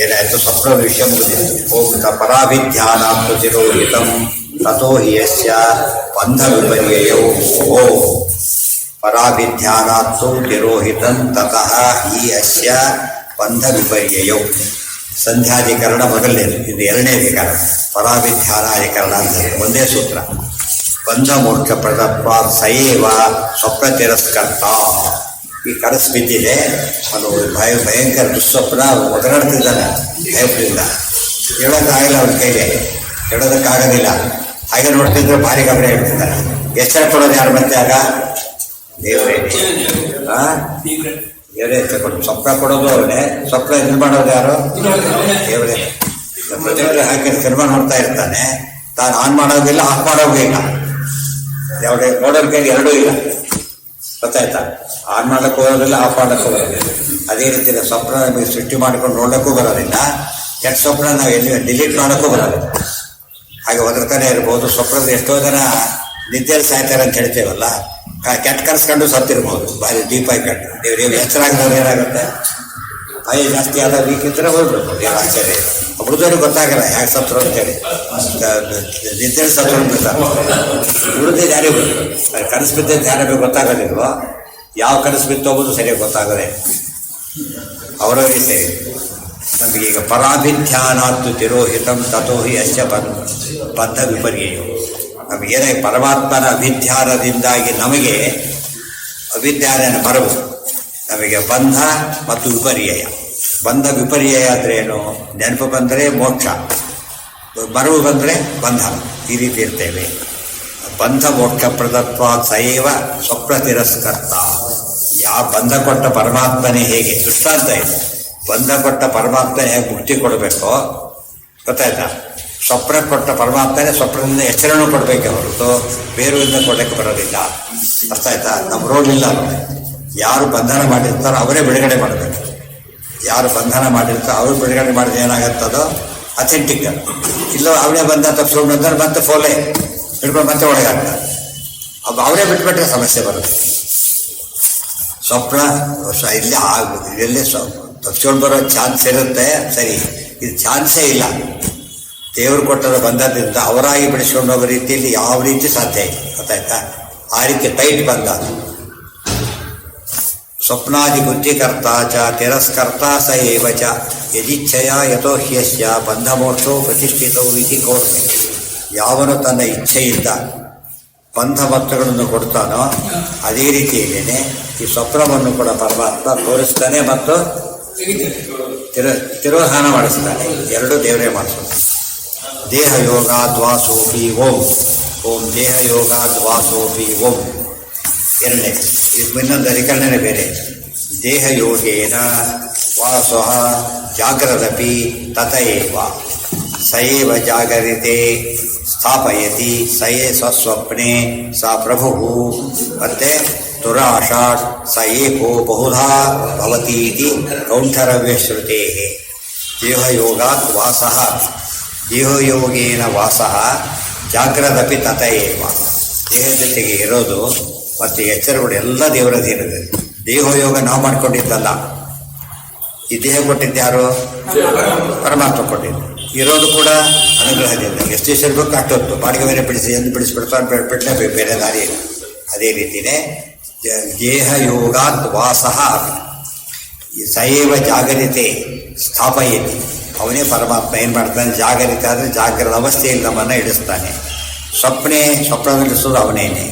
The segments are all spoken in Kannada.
ಏನಾಯಿತು ಸ್ವಪ್ನ ವಿಷಯ ಮುಗಿದಿತ್ತು. ಓಂ ಪರಾಭಿಧ್ಯಾನಾತ್ತು ತಿರೋಹಿತಂ ತಥೋ ಹಿ ಯಸ್ಯ ಬಂಧ ವಿಪರ್ಯಯೌ. ಓಂ ಪರಾಭಿಧ್ಯಾನಾತ್ತು ತಿರೋಹಿತಂ ತತಃ ಹಿ ಯಸ್ಯ ಬಂಧ ವಿಪರ್ಯಯೌ. ಸಂಧ್ಯಾಧಿಕರಣ ಮೊದಲನೇದು, ಇದು ಎರಡನೇ ಅಧಿಕರಣ. ಪರಾಭಿಧ್ಯಾನಾಧಿಕರಣ ಅಂತ ಒಂದೇ ಸೂತ್ರ. ಬಂಧ ಮೋಕ್ಷ ಪ್ರದತ್ವ ಸಯೇವ ಸ್ವಪ್ನ ತಿರಸ್ಕರ್ತ. ಈ ಕನಸು ಬಿದ್ದಿದೆ, ಅದು ಭಯಂಕರ ದುಸ್ವಪ್ನ, ಒದರಾಡ್ತಿದ್ದಾನೆ ಭಯದಿಂದ. ಹೇಳೋಕ್ಕಾಗಲ್ಲ ಅವ್ರ ಕೈಗೆ, ಹೇಳೋದಕ್ಕಾಗೋದಿಲ್ಲ. ಹಾಗೆ ನೋಡ್ತಿದ್ರೆ ಭಾರಿ ಗಮನ ಇಡ್ತಿದ್ದಾನೆ. ಎಚ್ಚರ ಕೊಡೋದು ಯಾರು ಮತ್ತೆ ಆಗ? ದೇವರೇ. ದೇವರೇ ಎಚ್ಚರ ಕೊಡೋದು. ಸ್ವಪ್ನ ಕೊಡೋದು ಅವರೇ, ಸ್ವಪ್ನ ಇದು ಮಾಡೋದು ಯಾರು? ದೇವರೇ. ಪ್ರತಿಯೊಬ್ಬರು ಹಾಕಿ ಸಿನಿಮಾ ನೋಡ್ತಾ ಇರ್ತಾನೆ, ತಾನು ಆನ್ ಮಾಡೋದಿಲ್ಲ, ಆಫ್ ಮಾಡೋದು ಇಲ್ಲ. ಯಾವುದೇ ನೋಡೋರ ಕೈಗೆ ಎರಡೂ ಇಲ್ಲ, ಗೊತ್ತಾಯ್ತಾ? ಆನ್ ಮಾಡೋಕ್ಕೂ ಬರೋದಿಲ್ಲ, ಆಫ್ ಮಾಡೋಕ್ಕೂ ಬರೋದಿಲ್ಲ. ಅದೇ ರೀತಿ ಸ್ವಪ್ನ ನಮಗೆ ಸೃಷ್ಟಿ ಮಾಡ್ಕೊಂಡು ನೋಡೋಕ್ಕೂ ಬರೋದಿಲ್ಲ, ಕೆಟ್ಟ ಸ್ವಪ್ನ ನಾವು ಎಲ್ಲಿ ಡಿಲೀಟ್ ಮಾಡೋಕ್ಕೂ ಬರೋದಿಲ್ಲ. ಹಾಗೆ ಒದರ್ತಾನೆ ಇರ್ಬೋದು. ಸ್ವಪ್ನದ ಎಷ್ಟೋ ಜನ ನಿದ್ದೆಯಲ್ಲಿ ಸಾಯ್ತಾರೆ ಅಂತ ಹೇಳ್ತೇವಲ್ಲ, ಕೆಟ್ಟ ಕನಸ್ಕೊಂಡು ಸತ್ತಿರ್ಬೋದು, ಭಾರಿ ಡೀಪ್ ಆಗಿ ಕಂಡು. ನೀವು ಎಚ್ಚರಾಗಿರೋದು ಏನಾಗುತ್ತೆ? ಭಯ ಜಾಸ್ತಿ ಆದ ವೀಕ್ ಇದ್ರೆ ಹೋಗ್ಬೇಕು. ಏನು ಆಶ್ಚರ್ಯ, ಹುಡುಗರಿಗೆ ಗೊತ್ತಾಗಲ್ಲ ಯಾಕೆ ಸತ್ರು ಅಂತೇಳಿ. ನಿದ್ದೆಯಲ್ಲಿ ಸತ್ರು ಅಂತಾರೆ, ಹುಡುಗ ಯಾರಿಗೆ ಬಂದರು? ಅದು ಕನಸು ಬಿದ್ದಂತೆ ಯಾರಿಗೆ ಗೊತ್ತಾಗೋದಿಲ್ವೋ? ಯಾವ ಕನಸು ಬಿತ್ತು ಹೋಗೋದು ಸರಿಯಾಗಿ ಗೊತ್ತಾಗದೆ ಅವರವರಿಗೆ ಸೇರಿ. ನಮಗೆ ಈಗ ಪರಾಭಿಧ್ಯಾನಾತ್ತು ತಿರೋಹಿತಂ ತಥೋ ಹಿ ಯಸ್ಯ ಬದ್ಧ ವಿಪರ್ಯಯೋ. ನಮಗೇನಾಗಿ ಪರಮಾತ್ಮನ ಅಭಿಧ್ಯಾನದಿಂದಾಗಿ ನಮಗೆ ಅಭಿಧ್ಯಾನ ಮರವು, ನಮಗೆ ಬಂಧ ಮತ್ತು ವಿಪರ್ಯಯ. ಬಂಧ ವಿಪರ್ಯಯ ಅಂದರೆ ಏನು? ನೆನಪು ಬಂದರೆ ಮೋಕ್ಷ, ಮರವು ಬಂದರೆ ಬಂಧ. ಈ ರೀತಿ ಇರ್ತೇವೆ. ಬಂಧ ಮೋಕ್ಷ ಪ್ರದತ್ವ ಸಯೇವ ಸ್ವಪ್ನ ತಿರಸ್ಕರ್ತ. ಯಾವ ಬಂಧ ಕೊಟ್ಟ ಪರಮಾತ್ಮನೇ ಹೇಗೆ ದೃಷ್ಟಾಂತ ಇದೆ. ಬಂಧ ಕೊಟ್ಟ ಪರಮಾತ್ಮನೇ ಹೇಗೆ ಮುಕ್ತಿ ಕೊಡಬೇಕೋ, ಗೊತ್ತಾಯ್ತಾ? ಸ್ವಪ್ನ ಕೊಟ್ಟ ಪರಮಾತ್ಮನೇ ಸ್ವಪ್ನದಿಂದ ಎಚ್ಚರಣೆ ಕೊಡಬೇಕೆ ಹೊರತು ಬೇರೆಯಿಂದ ಕೊಡೋಕ್ಕೆ ಬರೋದಿಲ್ಲ. ಅರ್ಥ ಆಯ್ತಾ? ನಮ್ಮ ರೋಲ್ ಇಲ್ಲ. ಯಾರು ಬಂಧನ ಮಾಡಿರ್ತಾರೋ ಅವರೇ ಬಿಡುಗಡೆ ಮಾಡಬೇಕು. ಯಾರು ಬಂಧನ ಮಾಡಿರ್ತಾರೋ ಅವರು ಬಿಡುಗಡೆ ಮಾಡಿದ್ರೆ ಏನಾಗುತ್ತದೋ ಅಥೆಂಟಿಕ್. ಇಲ್ಲ ಅವನೇ ಬಂದ ತಪ್ಪಿಸ್ಕೊಂಡು ಬಂದರೆ ಮತ್ತೆ ಫೋಲೆ ಹಿಡ್ಕೊಂಡು ಮತ್ತೆ ಒಳಗಾಗ್ತಾರೆ. ಅವರೇ ಬಿಟ್ಬಿಟ್ರೆ ಸಮಸ್ಯೆ ಬರುತ್ತೆ. ಸ್ವಪ್ನ ಇಲ್ಲಿ ತಪ್ಪಿಸ್ಕೊಂಡು ಬರೋ ಚಾನ್ಸ್ ಇರುತ್ತೆ, ಸರಿ. ಇದು ಚಾನ್ಸೇ ಇಲ್ಲ. ದೇವರು ಕೊಟ್ಟದ ಬಂಧದಿಂದ ಅವರಾಗಿ ಬಿಡಿಸ್ಕೊಂಡು ಹೋಗೋ ರೀತಿಯಲ್ಲಿ ಯಾವ ರೀತಿ ಸಾಧ್ಯ ಇಲ್ಲ, ಗೊತ್ತಾಯ್ತಾ? ಆ ರೀತಿ ಟೈಟ್ ಬಂದ. ಸ್ವಪ್ನಾದಿ ಬುದ್ಧಿಕರ್ತ ಚ ತಿರಸ್ಕರ್ತ ಸ ಏವ ಚ ಯದಿಚ್ಛಯ ಯಥೋ ಹ್ಯಸ್ಯ ಬಂಧಮೋಕ್ಷೋ ಪ್ರತಿಷ್ಠಿತವು ಇತಿ ಕೋರ್ಮೆ. ಯಾವನು ತನ್ನ ಇಚ್ಛೆಯಿಂದ ಬಂಧ ಮತ್ತುಗಳನ್ನು ಕೊಡ್ತಾನೋ ಅದೇ ರೀತಿಯಲ್ಲೇನೆ ಈ ಸ್ವಪ್ನವನ್ನು ಕೂಡ ಪರಮಾತ್ಮ ತೋರಿಸ್ತಾನೆ ಮತ್ತು ತಿರೋಧಾನ ಮಾಡಿಸ್ತಾನೆ. ಎರಡು ದೇವರೇ ಮಾಡಿಸ್ತಾನೆ. ದೇಹ ಯೋಗ ದ್ವಾಸೋಪಿ ಓಂ. ಓಂ ದೇಹ ಯೋಗ ದ್ವಾಸೋಪಿ ಓಂ. ಎರಡನೇ ಇದು ಇನ್ನೊಂದು ಅಧಿಕರಣೆ ಬೇರೆ. ದೇಹ ಯೋಗೇನ ವಾಸಃ ಜಾಗ್ರದಪಿ ತಥೈವ ಸಯೇವ ಜಾಗರಿತೆ ಸ್ಥಾಪಯತಿ ಸಯೇ ಸ್ವಸ್ವಪ್ನೆ ಸ ಪ್ರಭು. ಮತ್ತೆ ತುರಾಷಾಟ್ ಸ ಏಕೋ ಬಹುಧಾ ಭವತಿ ಇತಿ ಕೌಂಠರವ್ಯ ಶ್ರುತೆ. ದೇಹಯೋಗಾತ್ ವಾಸಃ, ದೇಹಯೋಗೇನ ವಾಸಃ ಜಾಗ್ರದಪಿ ತಥೈವ. ದೇಹ ಜೊತೆಗೆ ಇರೋದು ಮತ್ತು ಎಚ್ಚರಗಳು ಎಲ್ಲ ದೇವರ ಅಧೀನದೆ. ದೇಹಯೋಗ ನಾವು ಮಾಡ್ಕೊಂಡಿದ್ದಲ್ಲ. ಈ ದೇಹ ಕೊಟ್ಟಿದ್ದು ಯಾರು? ಪರಮಾತ್ಮ ಕೊಟ್ಟಿದ್ದು. ಇರೋದು ಕೂಡ ಅನುಗ್ರಹದಿಂದ. ಎಷ್ಟು ದಿವಸ ಇರಬೇಕು ಅಷ್ಟೊತ್ತು. ಬಾಡಿಗೆ ಮೇಲೆ ಬಿಡಿಸಿ ಎಂದು ಬಿಡಿಸ್ಬಿಡ್ತಾರೆ, ಬಿಟ್ಟರೆ ಬೇರೆ ದಾರಿ ಇಲ್ಲ. ಅದೇ ರೀತಿಯೇ ದೇಹಯೋಗಾತ್ ವಾಸಃ ಸಯೇವ ಜಾಗರಿತೆ ಸ್ಥಾಪಯತಿ. ಅವನೇ ಪರಮಾತ್ಮ ಏನು ಮಾಡ್ತಾನೆ? ಜಾಗರಿತ ಆದರೆ ಜಾಗ್ರದ ಅವಸ್ಥೆಯಲ್ಲಿ ನಮ್ಮನ್ನು ಇಡಿಸ್ತಾನೆ. ಸ್ವಪ್ನದಲ್ಲಿಸೋದು ಅವನೇನೆ.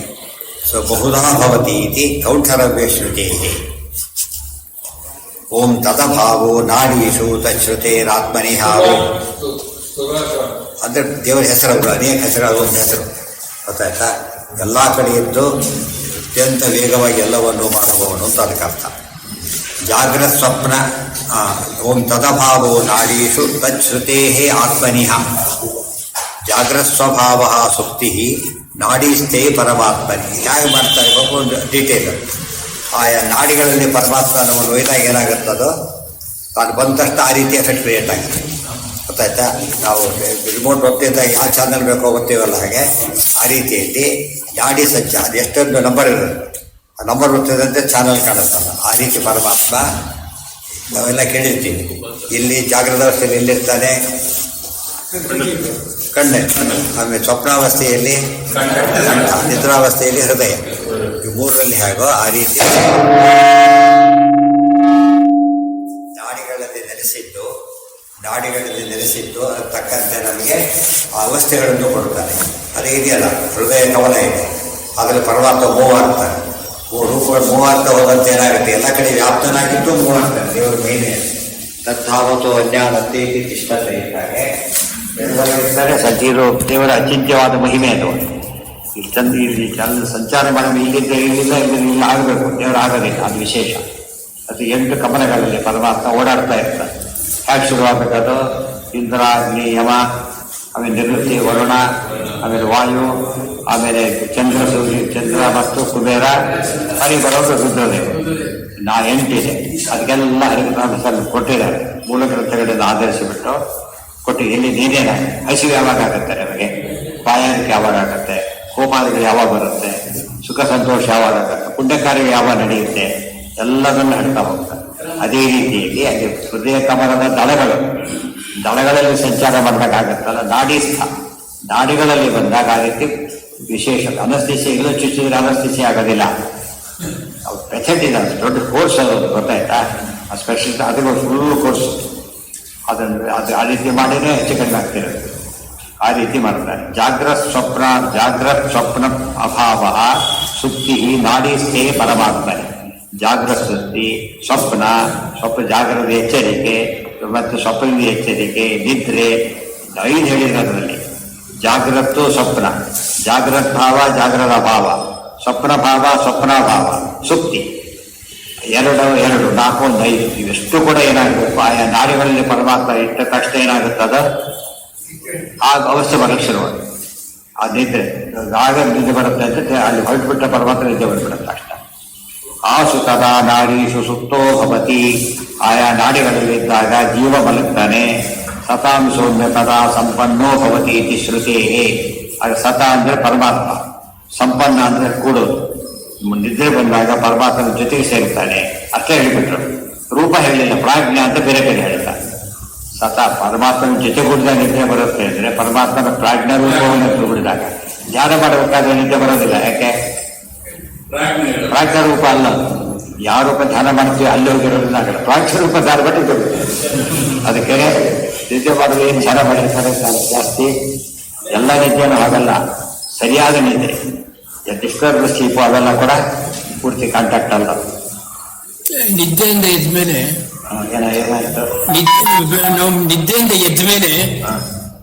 ಸೊ ಬಹುಧಾ ಭವತಿ ಇತಿ ಕೌಂಠರವ್ಯ ಶ್ರುತೇ. ಓಂ ತದಭಾವೋ ನಾಡೀಶು ತಚ್ಛ್ರುತೇರಾತ್ಮನಿ ಹಾವು. ಅಂದರೆ ದೇವರ ಹೆಸರುಗಳು ಅನೇಕ ಹೆಸರುಗಳು. ಒಂದು ಹೆಸರು ಗೊತ್ತಾಯ್ತಾ? ಎಲ್ಲ ಕಡೆಯದ್ದು ಅತ್ಯಂತ ವೇಗವಾಗಿ ಎಲ್ಲವನ್ನು ಮಾಡುವವನು ಅಂತ ಅದಕ್ಕೆ ಅರ್ಥ. ಜಾಗ್ರತ್ ಸ್ವಪ್ನ. ಓಂ ತದಭಾವೋ ನಾಡೀಶು ತಚ್ಛ್ರುತೇ ಆತ್ಮನಿಹ. ಜಾಗ್ರತ್ ಸ್ವಭಾವ ಸುಪ್ತಿ ನಾಡೀಸ್ಥೇ ಪರಮಾತ್ಮನಿ. ಹೇಗೆ ಮಾಡ್ತಾ ಇರಬೇಕು ಒಂದು ಡೀಟೇಲ್. ಆಯಾ ನಾಡಿಗಳಲ್ಲಿ ಪರಮಾತ್ಮ ನಮ್ಮನ್ನು ಒಯ್ದಾಗ ಏನಾಗುತ್ತದೋ ತಾನು ಬಂದ ತಕ್ಷಣ ಆ ರೀತಿ ಎಫೆಕ್ಟ್ ಕ್ರಿಯೇಟ್ ಆಗುತ್ತೆ. ಗೊತ್ತಾಯ್ತಾ? ನಾವು ರಿಮೋಟ್ ಒತ್ತಿದ್ದಾಗ ಯಾವ ಚಾನಲ್ ಬೇಕೋ ಗೊತ್ತೀವಲ್ಲ, ಹಾಗೆ ಆ ರೀತಿಯಲ್ಲಿ ನಾಡಿ ಸಂಚಾರ ಅದು ಎಷ್ಟೊಂದು ನಂಬರ್ ಇರೋದು, ಆ ನಂಬರ್ ಗೊತ್ತಿದಂತೆ ಚಾನಲ್ ಕಾಣುತ್ತಲ್ಲ, ಆ ರೀತಿ ಪರಮಾತ್ಮ ನಾವೆಲ್ಲ ಕೇಳಿರ್ತೀವಿ. ಇಲ್ಲಿ ಜಾಗೃತ ಅವಸ್ಥೆಯಲ್ಲಿ ಎಲ್ಲಿರ್ತಾನೆ? ಕಣ್ಣೆ. ಆಮೇಲೆ ಸ್ವಪ್ನಾವಸ್ಥೆಯಲ್ಲಿ ನಿದ್ರಾವಸ್ಥೆಯಲ್ಲಿ ಹೃದಯ. ಈ ಮೂರರಲ್ಲಿ ಹೇಗೋ ಆ ರೀತಿ ನಾಡಿಗಳಲ್ಲಿ ನೆಲೆಸಿದ್ದು ಅದಕ್ಕೆ ತಕ್ಕಂತೆ ನಮಗೆ ಆ ಅವಸ್ಥೆಗಳನ್ನು ಕೊಡ್ತಾನೆ. ಅದು ಇದೆಯಲ್ಲ, ಹೃದಯ ಕವಲ ಇದೆ, ಅದರಲ್ಲಿ ಪರಮಾತ್ಮ ಮೂವ್ ಆಗ್ತಾನೆ. ರೂಪಗಳು ಮೂವ್ ಆಗ್ತಾ ಹೋದಂತೆ ಏನಾಗುತ್ತೆ, ಎಲ್ಲ ಕಡೆ ವ್ಯಾಪ್ತನಾಗಿದ್ದು ಮೂವ್ ಆಗ್ತಾನೆ. ದೇವರ ಮಹಿಮೆ ತದ್ಧಾವತ್ತು ಅಜ್ಞಾನತೆ ತಿಷ್ಠತೆ ಇದ್ದಾರೆ ಸಜ್ಜೀರು ದೇವರ ಅಚಿಂತ್ಯವಾದ ಮಹಿಮೆ ಅದು. ಇಷ್ಟೊಂದು ಇಲ್ಲಿ ಸಂಚಾರ ಮಾಡೋದು ಇಲ್ಲಿದ್ದ ಇಲ್ಲಿಲ್ಲ, ಇಲ್ಲಿ ಆಗಬೇಕು, ದೇವರು ಆಗೋದಿಲ್ಲ, ಅದು ವಿಶೇಷ. ಅದು 8 ಕಮಲಗಳಲ್ಲಿ ಪರಮಾತ್ಮ ಓಡಾಡ್ತಾ ಇರ್ತಾರೆ. ಹೇಗೆ ಶುರುವಾಗಬೇಕದು? ಇಂದ್ರ, ಅಗ್ನಿ, ಯಮ, ಆಮೇಲೆ ನಿವೃತ್ತಿ, ವರುಣ, ಆಮೇಲೆ ವಾಯು, ಆಮೇಲೆ ಚಂದ್ರ ಮತ್ತು ಕುಬೇರ, ಹರಿ ಬರೋದು ರುದ್ರದೇವ. 8 ಇದೆ. ಅದಕ್ಕೆಲ್ಲ ಹರಿನಾಮದಲ್ಲಿ ಕೊಟ್ಟಿದ್ದಾರೆ. ಮೂಲ ಗ್ರಂಥಗಳನ್ನು ಆಧರಿಸಿಬಿಟ್ಟು ಕೊಟ್ಟು ಎಲ್ಲಿ ನೀನೇನ ಹಸಿವು ಯಾವಾಗ ಆಗುತ್ತೆ ನಮಗೆ, ಬಾಯಾರಿಕೆ ಯಾವಾಗ ಆಗುತ್ತೆ, ಹೋಮಾದಿಗಳು ಯಾವಾಗ ಬರುತ್ತೆ, ಸುಖ ಸಂತೋಷ ಯಾವಾಗ ಆಗುತ್ತೆ, ಪುಣ್ಯಕಾರ್ಯಗಳು ಯಾವಾಗ ನಡೆಯುತ್ತೆ, ಎಲ್ಲದನ್ನು ಹೇಳ್ತಾ ಹೋಗ್ತಾರೆ. ಅದೇ ರೀತಿಯಲ್ಲಿ ಅಲ್ಲಿ ಹೃದಯ ಕಮಲದ ದಳಗಳಲ್ಲಿ ಸಂಚಾರ ಮಾಡಬೇಕಾಗತ್ತಲ್ಲ, ನಾಡಿಗಳಲ್ಲಿ ಬಂದಾಗ ಆ ರೀತಿ ವಿಶೇಷ. ಅನಸ್ಥಿಸಿಯ ಇಲ್ಲ, ಚುಚ್ಚಿದ್ರೆ ಅನಸ್ಥಿಸಿ ಆಗೋದಿಲ್ಲ. ಅವ್ರು ಪೆಥೆಟ್ ಇದೆ, ದೊಡ್ಡ ಕೋರ್ಸ್ ಅದು, ಗೊತ್ತಾಯ್ತಾ? ಆ ಸ್ಪೆಷಲಿಸ್ಟ್ ಅದು ಫುಲ್ ಕೋರ್ಸ್. ಅದನ್ನು ಅದು ಆ ರೀತಿ ಮಾಡಿದ್ರೆ ಹೆಚ್ಚು ಕಡಿಮೆ ಆಗ್ತಿರೋದು. ಆ ರೀತಿ ಮಾಡ್ತಾರೆ. ಜಾಗ್ರತ್ ಸ್ವಪ್ನ ಅಭಾವ ಸುಪ್ತಿ ನಾಡಿಸ್ಥೇ ಪರಮಾತ್ಮನೆ. ಜಾಗ್ರತ್ ಸುದ್ದಿ, ಸ್ವಪ್ನ ಜಾಗ್ರದ ಎಚ್ಚರಿಕೆ ಮತ್ತು ಸ್ವಪ್ನದ ಎಚ್ಚರಿಕೆ, ನಿದ್ರೆ 5 ಹೇಳಿರೋದ್ರಲ್ಲಿ. ಜಾಗ್ರತ್ತು ಸ್ವಪ್ನ, ಜಾಗ್ರತ್ ಭಾವ, ಜಾಗ್ರದ ಭಾವ, ಸ್ವಪ್ನ ಭಾವ, ಸ್ವಪ್ನಾಭಾವ, ಸುಪ್ತಿ 2, 4, 5 ಇವೆಷ್ಟು ಕೂಡ ಏನಾಗಬೇಕು, ಆಯಾ ನಾಡಿಗಳಲ್ಲಿ ಪರಮಾತ್ಮ ಇಟ್ಟ ತಕ್ಷಣ ಏನಾಗುತ್ತದ ಆ ಅವಸ್ಥೆ ಬರಕ್ಕೆ ಶುರುವಾಗುತ್ತೆ. ಆ ನಿದ್ರೆ ಆಗ ನಿದ್ದೆ ಬರುತ್ತೆ ಅಂತ ಅಲ್ಲಿ ಹೊರಟುಬಿಟ್ಟ ಪರಮಾತ್ಮ ನಿದ್ದೆ ಹೊರಟ್ಬಿಡುತ್ತೆ ಅಷ್ಟ. ಆಸು ತದಾ ನಾಡೀಶು ಸುಪ್ತೋ ಭವತಿ. ಆಯಾ ನಾಡಿಗಳಲ್ಲಿದ್ದಾಗ ಜೀವ ಮಲಗ್ತಾನೆ. ಸತಾಂ ಸೌಮ್ಯ ತದಾ ಸಂಪನ್ನೋ ಭವತಿ ಇತಿ ಶ್ರುತೇ. ಆಗ ಸತ ಅಂದ್ರೆ ಪರಮಾತ್ಮ, ಸಂಪನ್ನ ಅಂದ್ರೆ ಕೂಡೋದು. ನಿದ್ರೆ ಬಂದಾಗ ಪರಮಾತ್ಮನ ಜೊತೆಗೆ ಸೇರ್ತಾನೆ, ಅಷ್ಟೇ ಹೇಳಿಬಿಟ್ರು. ರೂಪ ಹೇಳಿಲ್ಲ, ಪ್ರಾಜ್ಞಾ ಅಂತ ಬೇರೆ ಬೇರೆ ಹೇಳ್ತಾರೆ. ಸತ ಪರಮಾತ್ಮನ ಜೊತೆ ಕೂಡಿದಾಗ ನಿದ್ರೆ ಬರುತ್ತೆ ಅಂದರೆ ಪರಮಾತ್ಮನ ಪ್ರಾಜ್ಞಾ ರೂಪವನ್ನು ಬಿಡಿದಾಗ. ಧ್ಯಾನ ಮಾಡಬೇಕಾದ್ರೆ ನಿದ್ರೆ ಬರೋದಿಲ್ಲ. ಯಾಕೆ? ಪ್ರಾಜ್ಞಾ ರೂಪ ಅಲ್ಲ. ಯಾವ ರೂಪ ಧ್ಯಾನ ಮಾಡ್ತೀವಿ ಅಲ್ಲಿ ಹೋಗಿರೋದಿಲ್ಲ. ಪ್ರಾಜ್ಞಾ ರೂಪ ಧ್ಯಾನ ಬಟ್ಟಿದ್ದು. ಅದಕ್ಕೆ ನಿದ್ದೆ ಮಾಡೋದು ಏನು ಧ್ಯಾನ ಮಾಡಿರ್ತಾರೆ ಜಾಸ್ತಿ, ಎಲ್ಲ ನಿದ್ದೆನೂ ಆಗಲ್ಲ. ಸರಿಯಾದ ನಿದ್ದೆ, ಡಿಸ್ಟರ್ಬ್ ಸ್ಲೀಪು ಅವೆಲ್ಲ ಕೂಡ ಪೂರ್ತಿ ಕಾಂಟ್ಯಾಕ್ಟ್ ಅಲ್ಲ. ನಿದ್ದೆಯಿಂದ ಎದ್ಮೇಲೆ ಏನಾಯ್ತು, ನಾವು ನಿದ್ದೆಯಿಂದ ಎದ್ಮೇಲೆ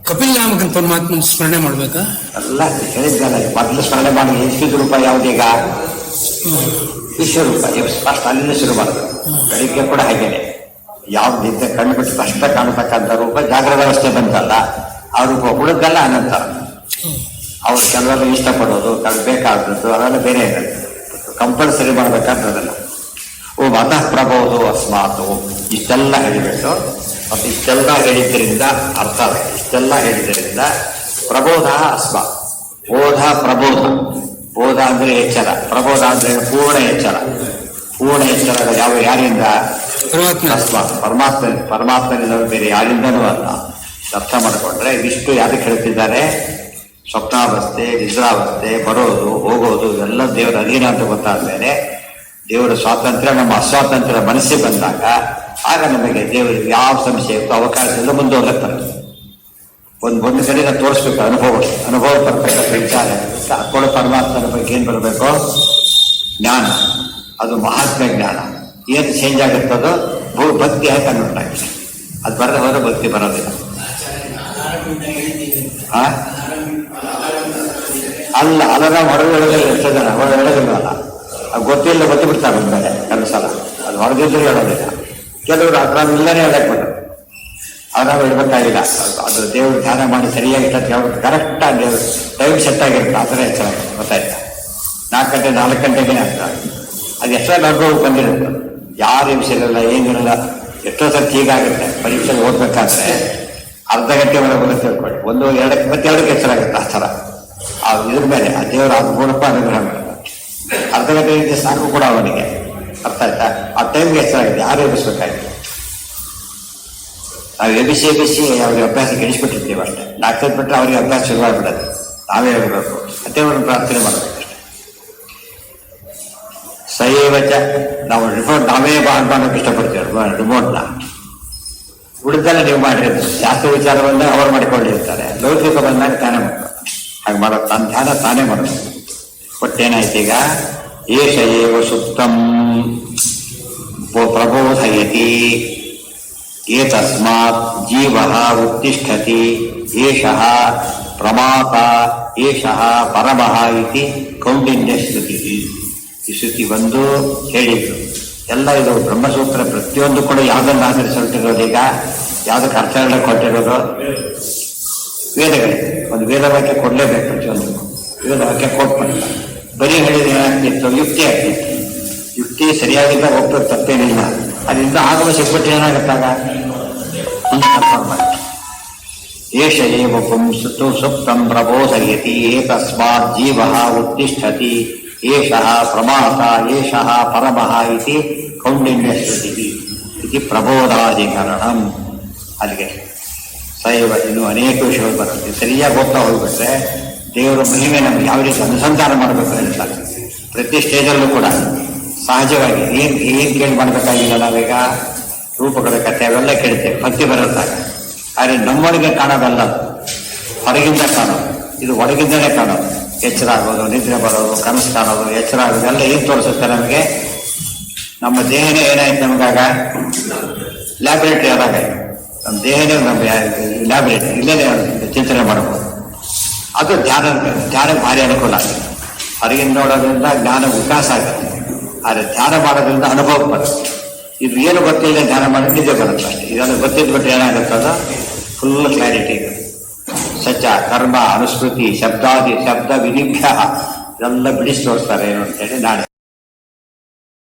ಕಪಿಲ್ ನಾಮಕನ್ ಪರಮಾತ್ಮನ ಸ್ಮರಣೆ ಮಾಡ್ಬೇಕಾ? ಎಲ್ಲ ಹೇಳಿದ್ದಲ್ಲ, ಮೊದಲು ಸ್ಮರಣೆ ಮಾಡಿ. ಈಶ್ವರ ರೂಪ ಯಾವುದೀಗ? ಈಶ್ವರ ರೂಪ ಫಸ್ಟ್ ಅಲ್ಲಿಂದ ಶುರು ಮಾಡೋದು. ಬೆಳಿಗ್ಗೆ ಕೂಡ ಹಾಗೇನೆ. ಯಾವ್ದು ನಿದ್ದೆ ಕಂಡುಬಿಟ್ಟು ಕಷ್ಟ ಕಾಣತಕ್ಕಂಥ ರೂಪ ಜಾಗ್ರದ ಅವಸ್ಥೆ ಬಂತಲ್ಲ, ಆ ರೂಪ ಹುಡುಗಲ್ಲ ಅನಂತ. ಅವ್ರು ಕೆಲವೆಲ್ಲ ಇಷ್ಟಪಡೋದು, ಬೇಕಾದದ್ದು ಅವೆಲ್ಲ ಬೇರೆ ಇರುತ್ತೆ. ಕಂಪಲ್ಸರಿ ಮಾಡ್ಬೇಕಾದ್ರದಲ್ಲ. ಮತಃ ಪ್ರಬೋಧೋ ಅಸ್ಮಾತ್. ಇಷ್ಟೆಲ್ಲ ಹೇಳಿಬಿಟ್ಟು ಮತ್ತು ಇಷ್ಟೆಲ್ಲ ಹೇಳಿದ್ದರಿಂದ ಅರ್ಥ, ಇಷ್ಟೆಲ್ಲ ಹೇಳಿದ್ದರಿಂದ ಪ್ರಬೋಧ ಅಸ್ಮಾತ್. ಪ್ರಬೋಧ ಅಂದ್ರೆ ಎಚ್ಚರ, ಪ್ರಬೋಧ ಅಂದ್ರೆ ಪೂರ್ಣ ಎಚ್ಚರ. ಪೂರ್ಣ ಎಚ್ಚರ ಯಾರಿಂದ? ಅಸ್ಮಾತ್, ಪರಮಾತ್ಮನಿಂದ, ಬೇರೆ ಯಾರಿಂದನೂ ಅಲ್ಲ. ಅರ್ಥ ಮಾಡಿಕೊಂಡ್ರೆ ಇದಿಷ್ಟು ಯಾರಿಗೆ ಹೇಳ್ತಿದ್ದಾರೆ? ಸ್ವಪ್ನಾವಸ್ಥೆ, ನಿದ್ರಾವಸ್ಥೆ, ಬರೋದು ಹೋಗೋದು ಎಲ್ಲ ದೇವರ ಅಧೀನ ಅಂತ ಗೊತ್ತಾದ ಮೇಲೆ ದೇವರ ಸ್ವಾತಂತ್ರ್ಯ ನಮ್ಮ ಅಸ್ವಾತಂತ್ರ್ಯ ಮನಸ್ಸಿಗೆ ಬಂದಾಗ ಆಗ ನಮಗೆ ದೇವರಿಗೆ ಯಾವ ಸಂಶಯಕ್ಕೂ ಅವಕಾಶ ಇಲ್ಲ, ಮುಂದೆ ಹೋಗ್ತಾರೆ. ಒಂದು ಕಡೆಯಿಂದ ತೋರಿಸ್ಬೇಕು ಅನುಭವ ಬರ್ತಕ್ಕಂಥ ವಿಚಾರ. ಅಕ್ಕೋಳು ಪರಮಾತ್ಮನ ಬಗ್ಗೆ ಏನು ಬರಬೇಕು? ಜ್ಞಾನ. ಅದು ಮಹಾತ್ಮ ಜ್ಞಾನ. ಏನು ಚೇಂಜ್ ಆಗುತ್ತದೋ ಭಕ್ತಿ ಆಗಿ ಕನ್ವರ್ಟ್ ಆಗಿದೆ. ಅದು ಬರದೆ ಹೋದ್ರೆ ಭಕ್ತಿ ಬರೋದಿಲ್ಲ. ಅಲ್ಲ, ಅಲಾರಾಮ್ ಹೊರಗಡೆ ಎಷ್ಟು ಜನ ಹೊರಗಡೆಗಿಲ್ವಲ್ಲ, ಅದು ಗೊತ್ತಿಲ್ಲ, ಗೊತ್ತು ಬಿಡ್ತಾರೆ ಒಂದ್ಮೇಲೆ ಕೆಲವು ಸಲ. ಅದು ಹೊರಗಿದ್ರೆ ಹೇಳೋದಿಲ್ಲ. ಕೆಲವರು ಅಲಾರಾಮ್ ಇಲ್ಲನೇ ಹೇಳಕ್ ಬಿಟ್ಟು ಅಲಾರಾಮ್ ಇಡಬೇಕಾಗಿಲ್ಲ. ಅದು ದೇವರು ಧ್ಯಾನ ಮಾಡಿ ಸರಿಯಾಗಿ ಕರೆಕ್ಟಾಗಿ ದೇವರು ಟೈಮ್ ಸೆಟ್ ಆಗಿರುತ್ತೆ. ಆ ಥರ ಚೆನ್ನಾಗಿ ಗೊತ್ತಾಯ್ತಾ? 4 ಗಂಟೆಗೆ ಆಗ್ತದೆ. ಅದು ಎಷ್ಟೋ ಅನುಭವ ಬಂದಿರುತ್ತೆ. ಯಾರು ವಿಷಯಲ್ಲ, ಏನಿರಲ್ಲ. ಎಷ್ಟೋ ಸರ್ತಿ ಹೀಗಾಗುತ್ತೆ. ಪರೀಕ್ಷೆಗೆ ಓದ್ಬೇಕಾದ್ರೆ ಅರ್ಧ ಗಂಟೆ ಒಳಗೆ ತಿಳ್ಕೊಳ್ಳಿ, 1-2 ಮತ್ತೆರಡಕ್ಕೆ ಎಚ್ಚರಾಗುತ್ತೆ. ಆ ಥರ ಇದ್ರ ಮೇಲೆ ಆ ದೇವರು ಅದು ಮೂಲಕ ಅನುಗ್ರಹ ಮಾಡ್ತಾರೆ. ಅರ್ಧ ಗಂಟೆ ಸಾಕು ಕೂಡ ಅವನಿಗೆ, ಅರ್ಥ ಆಯ್ತಾ? ಆ ಟೈಮ್ಗೆ ಎಚ್ಚರಾಗಿದೆ, ಯಾರು ಎಬ್ಬಿಸ್ಬೇಕಾಗಿದೆ. ನಾವು ಎಬ್ಬಿಸಿ ಅವ್ರಿಗೆ ಅಭ್ಯಾಸ ಕೆಡಿಸ್ಬಿಟ್ಟಿರ್ತೀವಿ ಅಷ್ಟೇ. ಡಾಕ್ಟರ್ ಬಿಟ್ಟರೆ ಅವ್ರಿಗೆ ಅಭ್ಯಾಸ ಶುರುವಾಗ್ಬಿಡೋದು. ನಾವೇ ಹೇಳಬೇಕು, ದೇವರನ್ನು ಪ್ರಾರ್ಥನೆ ಮಾಡಬೇಕಷ್ಟೆ. ಸೈವಚ ನಾವು ರಿಮೋಟ್ ನಾವೇ ಆನ್ ಮಾಡೋಕೆ ಇಷ್ಟಪಡ್ತೀವಿ. ರಿಮೋಟ್ನ ಉಳಿದೆಲ್ಲ ನೀವು ಮಾಡಿರ್ತೀವಿ. ಶಾಸ್ತ್ರ ವಿಚಾರವನ್ನ ಅವರು ಮಾಡಿಕೊಂಡಿರ್ತಾರೆ, ಲೌಕಿಕ ಬಂದಾಗ ತಾನೇ ಮಾಡಬೇಕು. ಹಾಗೆ ಮಾಡೋದು ತನ್ನ ಧ್ಯಾನ ತಾನೇ ಮಾಡಬೇಕು. ಒಟ್ಟೇನಾಯ್ತು ಈಗ? ಏಷ ಏವ ಸುಪ್ತಂ ಪ್ರಬೋಧಯತಿ ಏತಸ್ಮಾತ್ ಜೀವಃ ಉತ್ತಿಷ್ಠತಿ ಏಷಃ ಪ್ರಮಾತ ಏಷಃ ಪರಮಃ ಇತಿ ಕೌಂಡಿನ್ಯ ಶ್ರುತಿ. ಈ ಶ್ರುತಿ ಒಂದು ಹೇಳಿದ್ರು. ಎಲ್ಲ ಇದು ಬ್ರಹ್ಮಸೂತ್ರ ಪ್ರತಿಯೊಂದು ಕೂಡ ಯಾವುದನ್ನು ಆಧರಿಸಿರೋದು, ಈಗ ಯಾವುದಕ್ಕೆ ಅರ್ಥ ಕೊಟ್ಟಿರೋದು ವೇದಗಳೇ. ಒಂದು ವೇದ ವಾಕ್ಯ ಕೊಡಲೇಬೇಕು, ಪ್ರತಿಯೊಂದು ವೇದ ವಾಕ್ಯ ಕೊಟ್ಬಿಡಲ್ಲ. ಬರೀ ಹೇಳಿದ್ರೆ ಏನಾಗ್ತಿತ್ತು? ಯುಕ್ತಿ ಆಗ್ತಿತ್ತು. ಯುಕ್ತಿ ಸರಿಯಾಗಿದ್ದಾಗ ಹೋಗ್ಬೇಕು, ತಪ್ಪೇನಿಲ್ಲ. ಅದರಿಂದ ಆಗಮ ಸಿಕ್ಬಿಟ್ಟು ಏನಾಗುತ್ತಾಗ ಏಷ ಏವ ಪುಂಸತು ಸುಪ್ತಂ ಪ್ರಬೋಧಯತಿ ಏತಸ್ಮಾತ್ ಜೀವಃ ಉತ್ತಿಷ್ಠತಿ ಏಷಃ ಪ್ರಮಾತ ಏಷಃ ಪರಮಃ ಇತಿ ಕೌಂಡಿನ್ಯ ಶ್ರುತಿ ಇತಿ ಪ್ರಬೋಧಾಧಿಕರಣಂ. ಅಲ್ಲಿಗೆ ಸೈವ ಇನ್ನು ಅನೇಕ ವಿಷಯಗಳು ಬರುತ್ತೆ. ಸರಿಯಾಗಿ ಓದ್ತಾ ಹೋಗ್ಬಿಟ್ರೆ ದೇವರ ಮಹಿಮೆ ನಮ್ಗೆ ಯಾವ ರೀತಿ ಅನುಸಂಧಾನ ಮಾಡಬೇಕು ಹೇಳ್ತಾರೆ. ಪ್ರತಿ ಸ್ಟೇಜಲ್ಲೂ ಕೂಡ ಸಹಜವಾಗಿ ಏನು ಕೇಳಿ ಮಾಡಬೇಕಾಗಿಲ್ಲ. ನಾವೀಗ ರೂಪಗಳ ಕಥೆ ಅವೆಲ್ಲ ಕೇಳ್ತೇವೆ, ಭಕ್ತಿ ಬರುತ್ತಾಗ. ಆದರೆ ನಮ್ಮೊಳಗೆ ಕಾಣೋದಲ್ಲ, ಹೊರಗಿಂದ ಕಾಣೋದು. ಇದು ಒಳಗಿಂದಲೇ ಕಾಣೋದು. ಎಚ್ಚರ ಆಗೋದು, ನಿದ್ರೆ ಬರೋದು, ಕನಸು ಕಾಣೋದು, ಎಚ್ಚರ ಆಗೋದು ಎಲ್ಲ ಏನು ತೋರಿಸುತ್ತೆ ನಮಗೆ? ನಮ್ಮ ದೇಹನೇ ಏನಾಯ್ತು ನಮಗಾಗ? ಲ್ಯಾಬ್ರೇಟರಿ ಆದಾಗ ನಮ್ಮ ದೇಹನೇ ನಮ್ಮ ಲ್ಯಾಬ್ರೇಟರಿ, ಇಲ್ಲೇ ಚಿಂತನೆ ಮಾಡ್ಬೋದು. ಅದು ಧ್ಯಾನ ಭಾರಿ ಅನುಕೂಲ ಆಗುತ್ತೆ. ಹೊರಗಿಂದ ನೋಡೋದ್ರಿಂದ ಜ್ಞಾನ ವಿಕಾಸ ಆಗುತ್ತೆ. ಆದರೆ ಧ್ಯಾನ ಮಾಡೋದ್ರಿಂದ ಅನುಭವ ಬರುತ್ತೆ. ಇದು ಏನು ಗೊತ್ತಿಲ್ಲ ಧ್ಯಾನ ಮಾಡಿ ನಿಜ ಬರುತ್ತೆ ಅಷ್ಟೇ. ಇದನ್ನು ಗೊತ್ತಿದ್ಬಿಟ್ರೆ ಏನಾಗುತ್ತದ? ಫುಲ್ ಕ್ಲಾರಿಟಿ ಇದೆ. ಸಚ್ಚ ಕರ್ಮ ಅನುಸ್ಮೃತಿ ಶಬ್ದ ವಿನಿಭ್ಯ ಇದೆಲ್ಲ ಬಿಡಿಸಿ ತೋರಿಸ್ತಾರೆ ಏನು ಅಂತೇಳಿ ನಾಳೆ